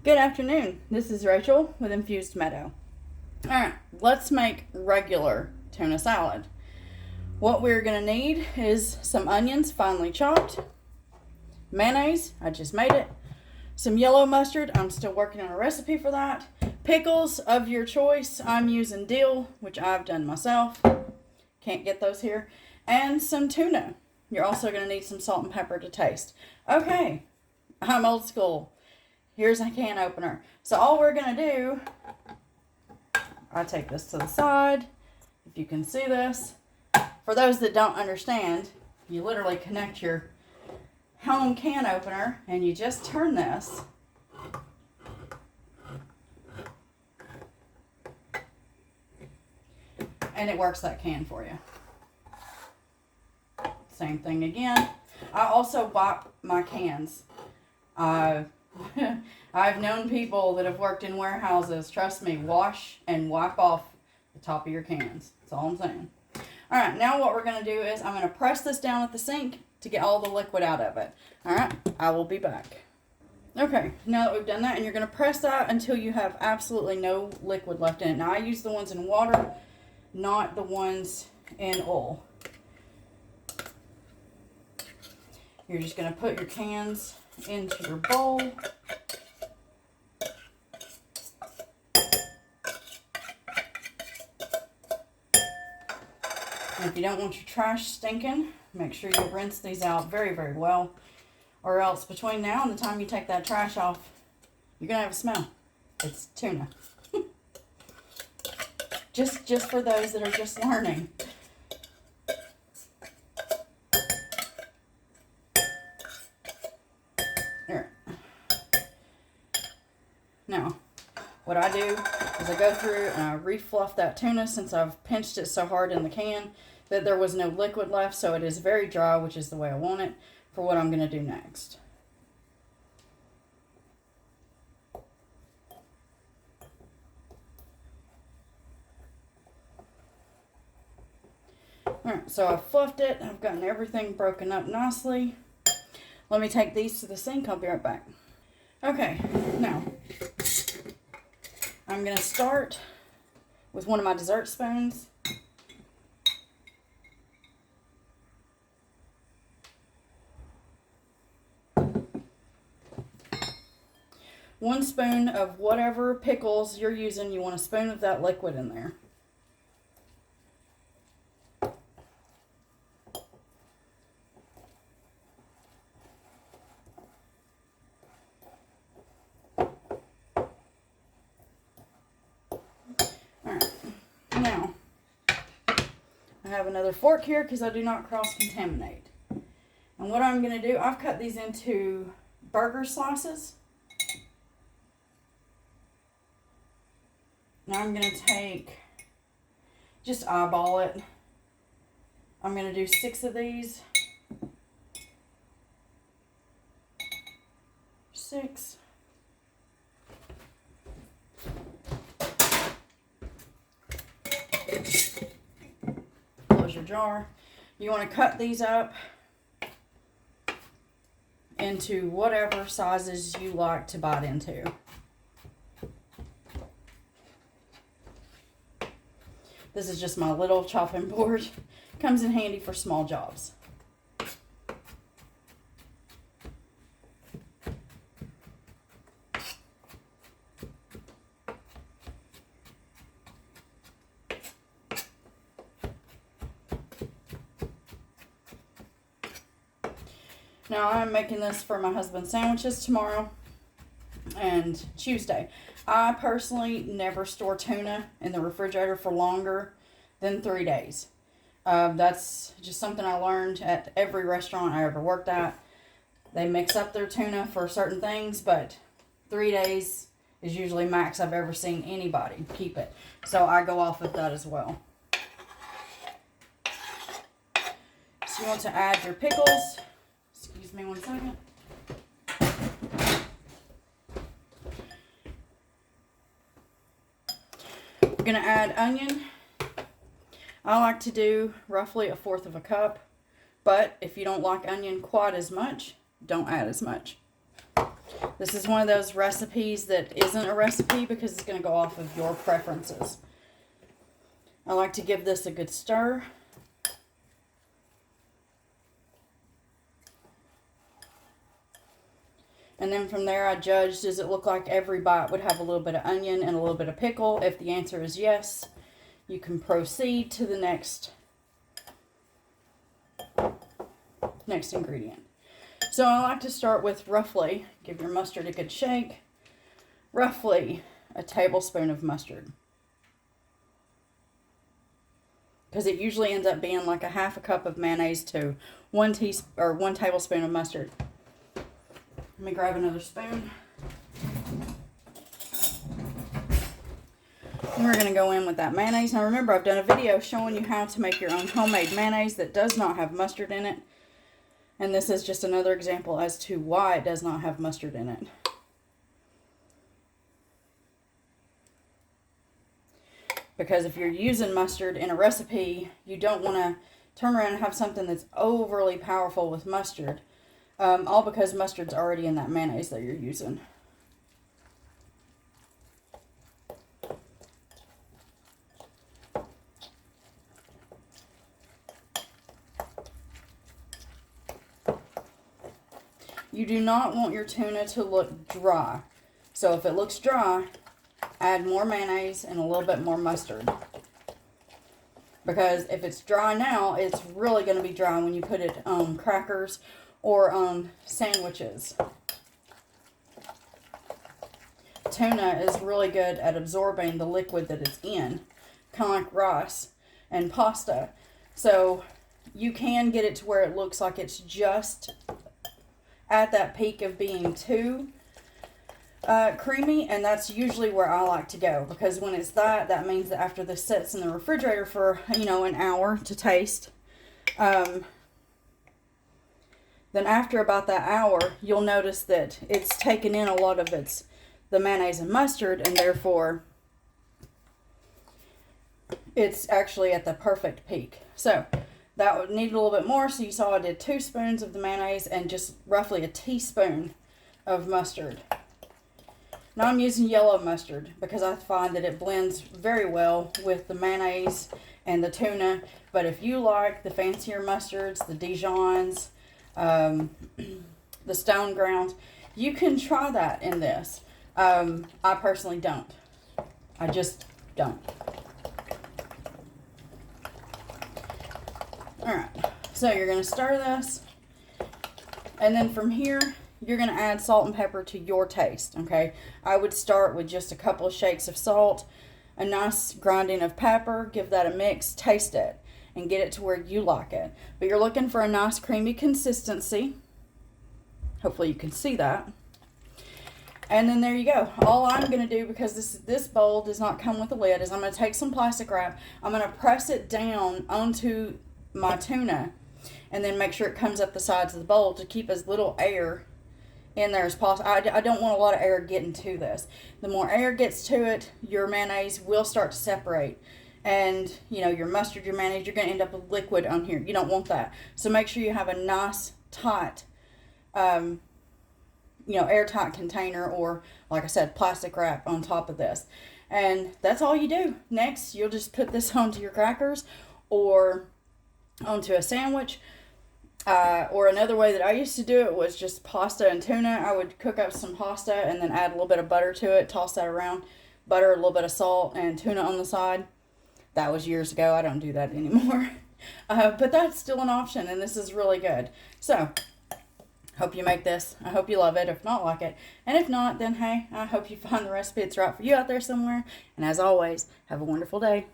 Good afternoon. This is Rachel with Infused Meadow. Alright, let's make regular tuna salad. What we're going to need is some onions finely chopped, mayonnaise, I just made it, some yellow mustard, I'm still working on a recipe for that, pickles of your choice, I'm using dill, which I've done myself, can't get those here, and some tuna. You're also going to need some salt and pepper to taste. Okay, I'm old school. Here's a can opener. So all we're going to do, I take this to the side, if you can see this. For those that don't understand, you literally connect your home can opener and you just turn this. And it works that can for you. Same thing again. I also wipe my cans. I've known people that have worked in warehouses. Trust me, wash and wipe off the top of your cans. That's all I'm saying. Alright, now what we're going to do is I'm going to press this down at the sink to get all the liquid out of it. Alright, I will be back. Okay, now that we've done that, and you're going to press that until you have absolutely no liquid left in it. Now I use the ones in water, not the ones in oil. You're just going to put your cans into your bowl. And if you don't want your trash stinking, make sure you rinse these out very, very well. Or else between now and the time you take that trash off, you're going to have a smell. It's tuna. just for those that are just learning. There. Now, what I do is I go through and I re-fluff that tuna since I've pinched it so hard in the can that there was no liquid left, so it is very dry, which is the way I want it for what I'm going to do next. Alright, so I've fluffed it. I've gotten everything broken up nicely. Let me take these to the sink. I'll be right back. Okay, now I'm going to start with one of my dessert spoons. One spoon of whatever pickles you're using, you want a spoon of that liquid in there. Now, I have another fork here because I do not cross-contaminate. And what I'm going to do, I've cut these into burger slices. Now I'm going to take, just eyeball it. I'm going to do 6 of these. 6. Close your jar. You want to cut these up into whatever sizes you like to bite into. This is just my little chopping board. Comes in handy for small jobs. Now I'm making this for my husband's sandwiches tomorrow and Tuesday. I personally never store tuna in the refrigerator for longer than 3 days. That's just something I learned at every restaurant I ever worked at. They mix up their tuna for certain things, but 3 days is usually max I've ever seen anybody keep it. So I go off of that as well. So you want to add your pickles. Excuse me one second. We're going to add onion. I like to do roughly 1/4 cup, but if you don't like onion quite as much, don't add as much. This is one of those recipes that isn't a recipe because it's going to go off of your preferences. I like to give this a good stir. And then from there, I judged, does it look like every bite would have a little bit of onion and a little bit of pickle? If the answer is yes, you can proceed to the next ingredient. So I like to start with roughly, give your mustard a good shake, roughly a tablespoon of mustard. Because it usually ends up being like a half a cup of mayonnaise to 1 tablespoon of mustard. Let me grab another spoon. And we're going to go in with that mayonnaise. Now remember, I've done a video showing you how to make your own homemade mayonnaise that does not have mustard in it. And this is just another example as to why it does not have mustard in it. Because if you're using mustard in a recipe, you don't want to turn around and have something that's overly powerful with mustard. All because mustard's already in that mayonnaise that you're using. You do not want your tuna to look dry. So if it looks dry, add more mayonnaise and a little bit more mustard. Because if it's dry now, it's really going to be dry when you put it on crackers or on sandwiches. Tuna is really good at absorbing the liquid that it's in, kind of like rice and pasta. So you can get it to where it looks like it's just at that peak of being too creamy, and that's usually where I like to go, because when it's that means that after this sits in the refrigerator for, you know, an hour to taste, then after about that hour, you'll notice that it's taken in a lot of the mayonnaise and mustard, and therefore it's actually at the perfect peak. So that would need a little bit more. So you saw I did 2 spoons of the mayonnaise and just roughly a teaspoon of mustard. Now I'm using yellow mustard because I find that it blends very well with the mayonnaise and the tuna. But if you like the fancier mustards, the Dijons, the stone ground, you can try that in this. I personally don't. I just don't. Alright, so you're going to stir this, and then from here, you're going to add salt and pepper to your taste, okay? I would start with just a couple of shakes of salt, a nice grinding of pepper, give that a mix, taste it, and get it to where you like it. But you're looking for a nice creamy consistency. Hopefully you can see that. And then there you go. All I'm going to do, because this bowl does not come with a lid, is I'm going to take some plastic wrap, I'm going to press it down onto my tuna, and then make sure it comes up the sides of the bowl to keep as little air in there as possible. I don't want a lot of air getting to this. The more air gets to it, your mayonnaise will start to separate, and you know, your mustard, your mayonnaise, you're going to end up with liquid on here. You don't want that. So make sure you have a nice tight airtight container, or like I said, plastic wrap on top of this. And that's all you do. Next, you'll just put this onto your crackers or onto a sandwich, or another way that I used to do it was just pasta and tuna. I would cook up some pasta and then add a little bit of butter to it, toss that around, butter, a little bit of salt, and tuna on the side. That was years ago. I don't do that anymore. But that's still an option, and this is really good. So hope you make this. I hope you love it. If not, like it. And if not, then hey, I hope you find the recipe that's right for you out there somewhere. And as always, have a wonderful day.